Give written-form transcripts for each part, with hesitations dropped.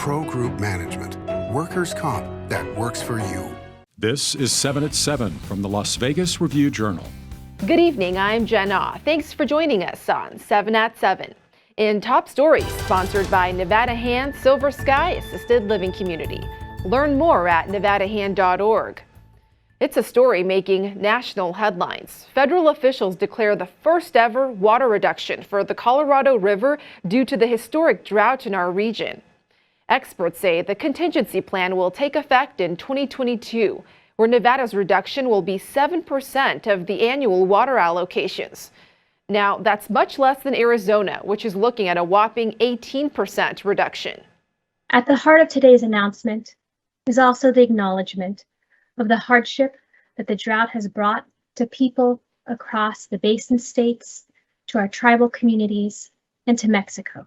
Pro Group Management. Workers' comp that works for you. This is 7 at 7 from the Las Vegas Review-Journal. Good evening, I'm Jen Ah. Thanks for joining us on 7 at 7. In Top Stories, sponsored by Nevada Hand Silver Sky Assisted Living Community. Learn more at nevadahand.org. It's a story making national headlines. Federal officials declare the first ever water reduction for the Colorado River due to the historic drought in our region. Experts say the contingency plan will take effect in 2022, where Nevada's reduction will be 7% of the annual water allocations. Now, that's much less than Arizona, which is looking at a whopping 18% reduction. At the heart of today's announcement is also the acknowledgement of the hardship that the drought has brought to people across the basin states, to our tribal communities, and to Mexico.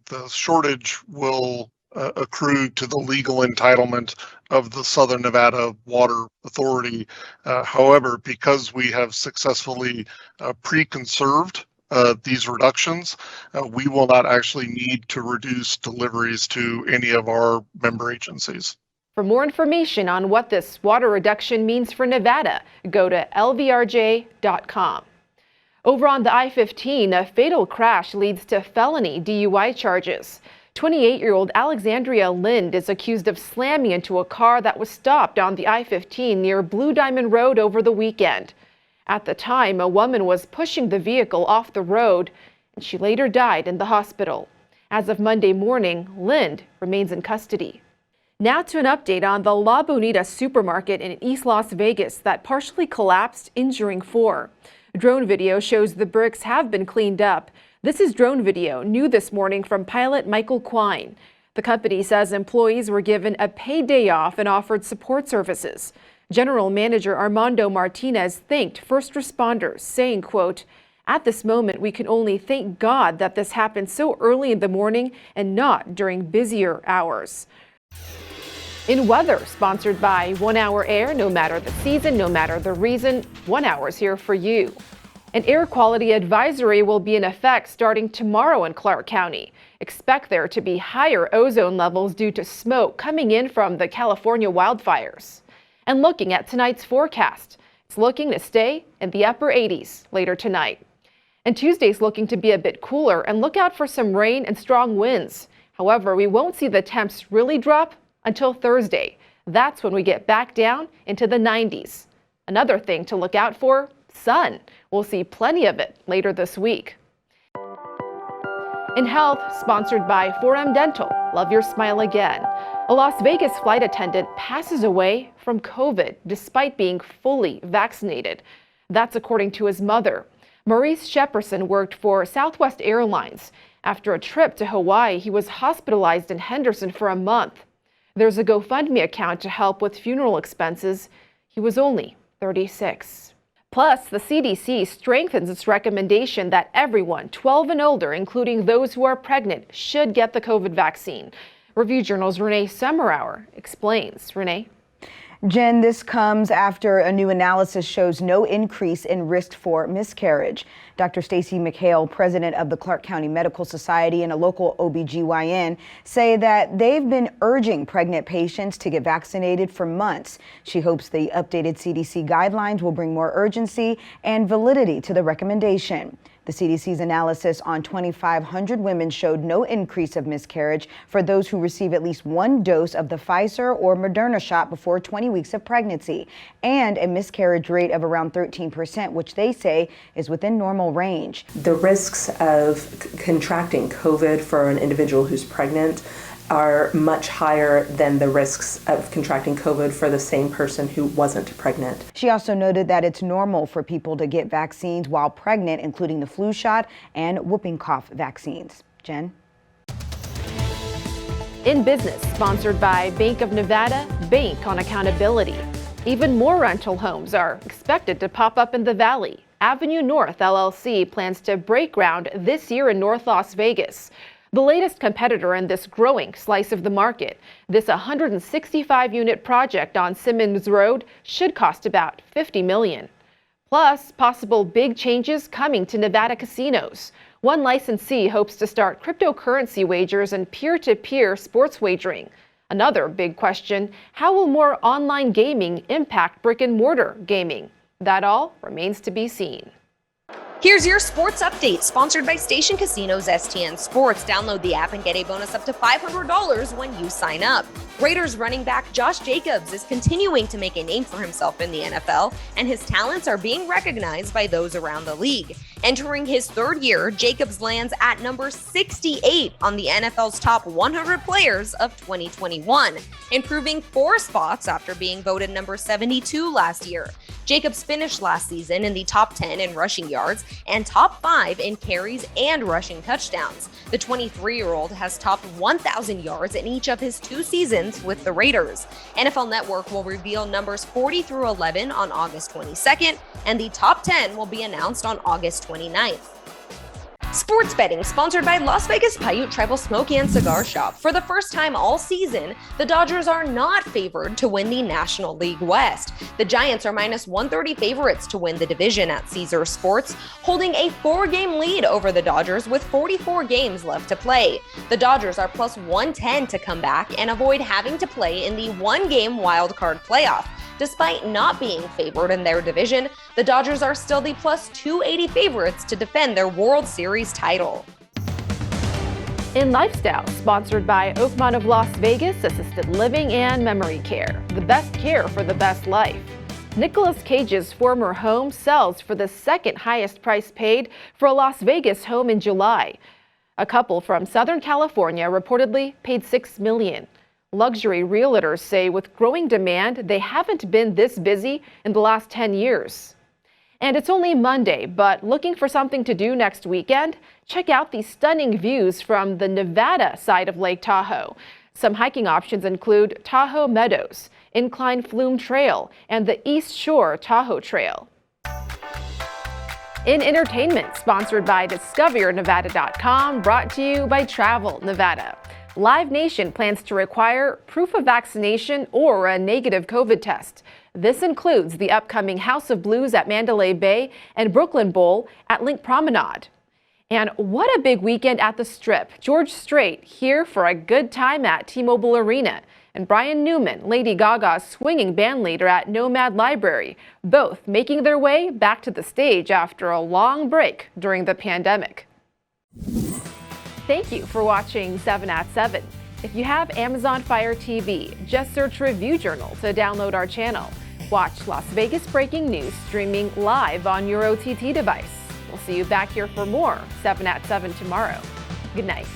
The shortage will accrue to the legal entitlement of the Southern Nevada Water Authority. However, because we have successfully pre-conserved these reductions, we will not actually need to reduce deliveries to any of our member agencies. For more information on what this water reduction means for Nevada, go to lvrj.com. Over on the I-15, a fatal crash leads to felony DUI charges. 28-year-old Alexandria Lind is accused of slamming into a car that was stopped on the I-15 near Blue Diamond Road over the weekend. At the time, a woman was pushing the vehicle off the road, and she later died in the hospital. As of Monday morning, Lind remains in custody. Now to an update on the La Bonita supermarket in East Las Vegas that partially collapsed, injuring 4. Drone video shows the bricks have been cleaned up. This is drone video new this morning from pilot Michael Quine. The company says employees were given a paid day off and offered support services. General Manager Armando Martinez thanked first responders, saying, quote, "At this moment, we can only thank God that this happened so early in the morning and not during busier hours." In weather, sponsored by 1 Hour Air, no matter the season, no matter the reason, 1 Hour is here for you. An air quality advisory will be in effect starting tomorrow in Clark County. Expect there to be higher ozone levels due to smoke coming in from the California wildfires. And looking at tonight's forecast, it's looking to stay in the upper 80s later tonight. And Tuesday's looking to be a bit cooler, and look out for some rain and strong winds. However, we won't see the temps really drop until Thursday. That's when we get back down into the 90s. Another thing to look out for, sun. We'll see plenty of it later this week. In health, sponsored by 4M Dental, love your smile again. A Las Vegas flight attendant passes away from COVID despite being fully vaccinated. That's according to his mother. Maurice Shepperson worked for Southwest Airlines. After a trip to Hawaii, he was hospitalized in Henderson for a month. There's a GoFundMe account to help with funeral expenses. He was only 36. Plus, the CDC strengthens its recommendation that everyone 12 and older, including those who are pregnant, should get the COVID vaccine. Review Journal's Renee Summerhour explains. Renee? Jen, this comes after a new analysis shows no increase in risk for miscarriage. Dr. Stacy McHale, president of the Clark County Medical Society and a local OBGYN, say that they've been urging pregnant patients to get vaccinated for months. She hopes the updated CDC guidelines will bring more urgency and validity to the recommendation. The CDC's analysis on 2,500 women showed no increase of miscarriage for those who receive at least one dose of the Pfizer or Moderna shot before 20 weeks of pregnancy, and a miscarriage rate of around 13%, which they say is within normal range. The risks of contracting COVID for an individual who's pregnant are much higher than the risks of contracting COVID for the same person who wasn't pregnant. She also noted that it's normal for people to get vaccines while pregnant, including the flu shot and whooping cough vaccines. Jen? In business, sponsored by Bank of Nevada, Bank on Accountability. Even more rental homes are expected to pop up in the Valley. Avenue North LLC plans to break ground this year in North Las Vegas. The latest competitor in this growing slice of the market. This 165-unit project on Simmons Road should cost about $50 million. Plus, possible big changes coming to Nevada casinos. One licensee hopes to start cryptocurrency wagers and peer-to-peer sports wagering. Another big question, how will more online gaming impact brick-and-mortar gaming? That all remains to be seen. Here's your sports update, sponsored by Station Casinos STN Sports. Download the app and get a bonus up to $500 when you sign up. Raiders running back Josh Jacobs is continuing to make a name for himself in the NFL, and his talents are being recognized by those around the league. Entering his third year, Jacobs lands at number 68 on the NFL's top 100 players of 2021, improving 4 spots after being voted number 72 last year. Jacobs finished last season in the top 10 in rushing yards and top 5 in carries and rushing touchdowns. The 23-year-old has topped 1,000 yards in each of his 2 seasons with the Raiders. NFL Network will reveal numbers 40 through 11 on August 22nd, and the top 10 will be announced on August 29th. Sports betting, sponsored by Las Vegas Paiute Tribal Smoke and Cigar Shop. For the first time all season, the Dodgers are not favored to win the National League West. The Giants are minus 130 favorites to win the division at Caesar Sports, holding a 4-game lead over the Dodgers with 44 games left to play. The Dodgers are plus 110 to come back and avoid having to play in the 1-game wild card playoff. Despite not being favored in their division, the Dodgers are still the plus 280 favorites to defend their World Series title. In Lifestyle, sponsored by Oakmont of Las Vegas Assisted Living and Memory Care, the best care for the best life. Nicolas Cage's former home sells for the second highest price paid for a Las Vegas home in July. A couple from Southern California reportedly paid $6 million. Luxury realtors say with growing demand, they haven't been this busy in the last 10 years. And it's only Monday, but looking for something to do next weekend? Check out the stunning views from the Nevada side of Lake Tahoe. Some hiking options include Tahoe Meadows, Incline Flume Trail, and the East Shore Tahoe Trail. In entertainment, sponsored by DiscoverYourNevada.com, brought to you by Travel Nevada. Live Nation plans to require proof of vaccination or a negative COVID test. This includes the upcoming House of Blues at Mandalay Bay and Brooklyn Bowl at Link Promenade. And what a big weekend at the Strip. George Strait here for a good time at T-Mobile Arena. And Brian Newman, Lady Gaga's swinging bandleader at Nomad Library, both making their way back to the stage after a long break during the pandemic. Thank you for watching 7 at 7. If you have Amazon Fire TV, just search Review Journal to download our channel. Watch Las Vegas breaking news streaming live on your OTT device. We'll see you back here for more 7 at 7 tomorrow. Good night.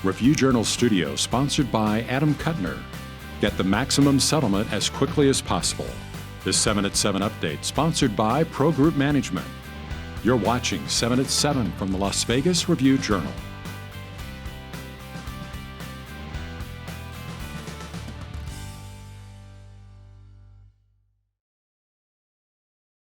Review Journal Studio, sponsored by Adam Kuttner. Get the maximum settlement as quickly as possible. This 7 at 7 update, sponsored by Pro Group Management. You're watching 7 at 7 from the Las Vegas Review Journal.